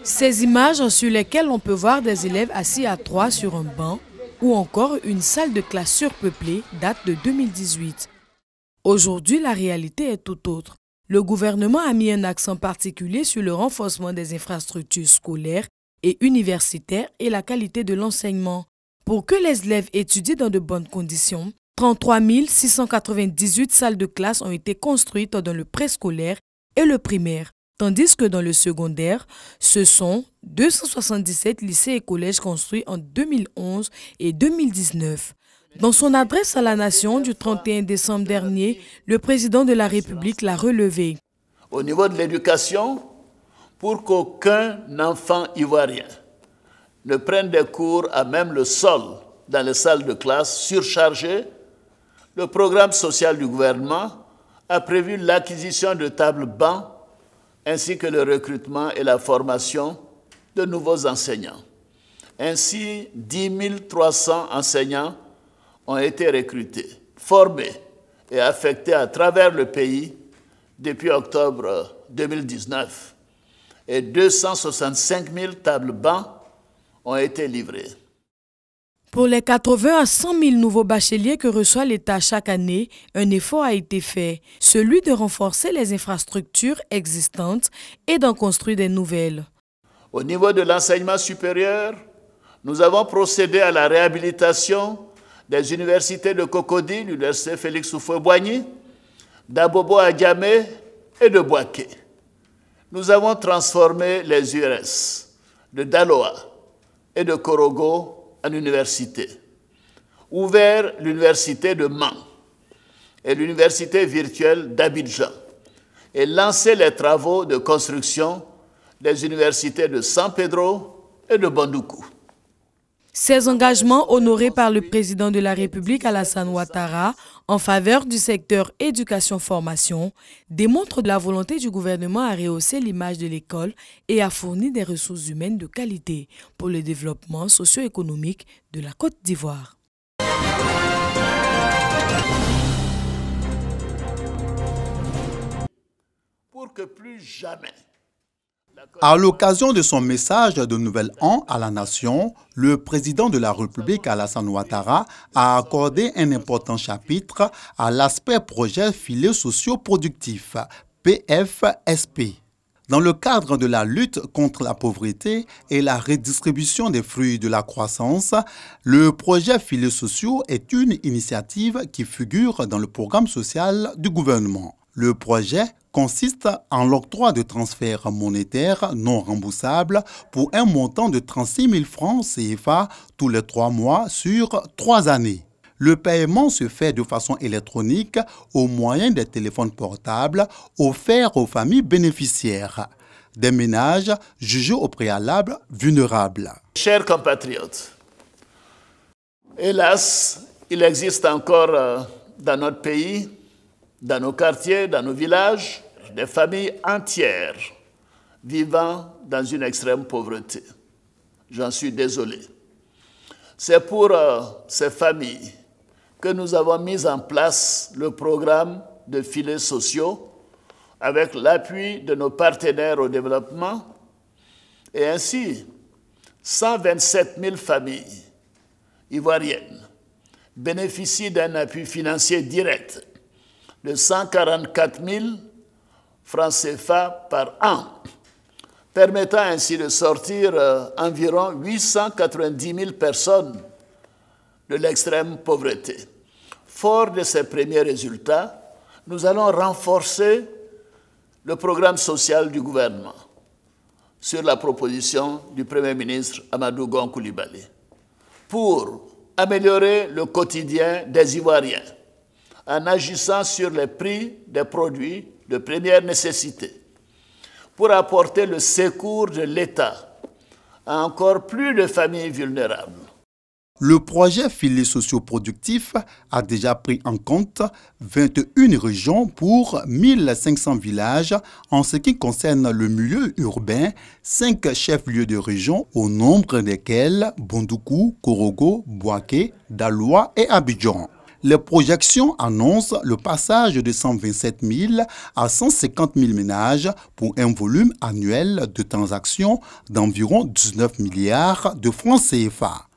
Ces images sur lesquelles on peut voir des élèves assis à trois sur un banc ou encore une salle de classe surpeuplée datent de 2018. Aujourd'hui, la réalité est tout autre. Le gouvernement a mis un accent particulier sur le renforcement des infrastructures scolaires et universitaires et la qualité de l'enseignement. Pour que les élèves étudient dans de bonnes conditions, 33 698 salles de classe ont été construites dans le préscolaire et le primaire, tandis que dans le secondaire, ce sont 277 lycées et collèges construits en 2011 et 2019. Dans son adresse à la nation du 31 décembre dernier, le président de la République l'a relevé. Au niveau de l'éducation, pour qu'aucun enfant ivoirien ne prenne des cours à même le sol dans les salles de classe surchargées, le programme social du gouvernement a prévu l'acquisition de tables-bancs ainsi que le recrutement et la formation de nouveaux enseignants. Ainsi, 10 300 enseignants ont été recrutés, formés et affectés à travers le pays depuis octobre 2019 et 265 000 tables-bancs ont été livrés. Pour les 80 à 100 000 nouveaux bacheliers que reçoit l'État chaque année, un effort a été fait, celui de renforcer les infrastructures existantes et d'en construire des nouvelles. Au niveau de l'enseignement supérieur, nous avons procédé à la réhabilitation des universités de Cocody, l'université Félix Houphouët-Boigny, d'Abobo à Diamé et de Bouaké. Nous avons transformé les URS de Daloa et de Korogo en université, ouvert l'université de Mans et l'université virtuelle d'Abidjan et lancé les travaux de construction des universités de San Pedro et de Bandoukou. Ces engagements honorés par le président de la République Alassane Ouattara en faveur du secteur éducation-formation démontrent la volonté du gouvernement à rehausser l'image de l'école et à fournir des ressources humaines de qualité pour le développement socio-économique de la Côte d'Ivoire. Pour que plus jamais... À l'occasion de son message de Nouvel An à la nation, le président de la République Alassane Ouattara a accordé un important chapitre à l'aspect projet filets sociaux productifs, PFSP. Dans le cadre de la lutte contre la pauvreté et la redistribution des fruits de la croissance, le projet filets sociaux est une initiative qui figure dans le programme social du gouvernement. Le projet consiste en l'octroi de transferts monétaires non remboursables pour un montant de 36 000 francs CFA tous les 3 mois sur 3 années. Le paiement se fait de façon électronique au moyen des téléphones portables offerts aux familles bénéficiaires, des ménages jugés au préalable vulnérables. Chers compatriotes, hélas, il existe encore dans notre pays, dans nos quartiers, dans nos villages, des familles entières vivant dans une extrême pauvreté. J'en suis désolé. C'est pour ces familles que nous avons mis en place le programme de filets sociaux avec l'appui de nos partenaires au développement. Et ainsi, 127 000 familles ivoiriennes bénéficient d'un appui financier direct de 144 000 francs CFA par an, permettant ainsi de sortir environ 890 000 personnes de l'extrême pauvreté. Fort de ces premiers résultats, nous allons renforcer le programme social du gouvernement sur la proposition du Premier ministre Amadou Gon Coulibaly pour améliorer le quotidien des Ivoiriens en agissant sur les prix des produits de première nécessité, pour apporter le secours de l'État à encore plus de familles vulnérables. Le projet filets socioproductifs a déjà pris en compte 21 régions pour 1500 villages en ce qui concerne le milieu urbain, 5 chefs-lieux de région au nombre desquels Bandoukou, Korogo, Bouaké, Daloa et Abidjan. Les projections annoncent le passage de 127 000 à 150 000 ménages pour un volume annuel de transactions d'environ 19 milliards de francs CFA.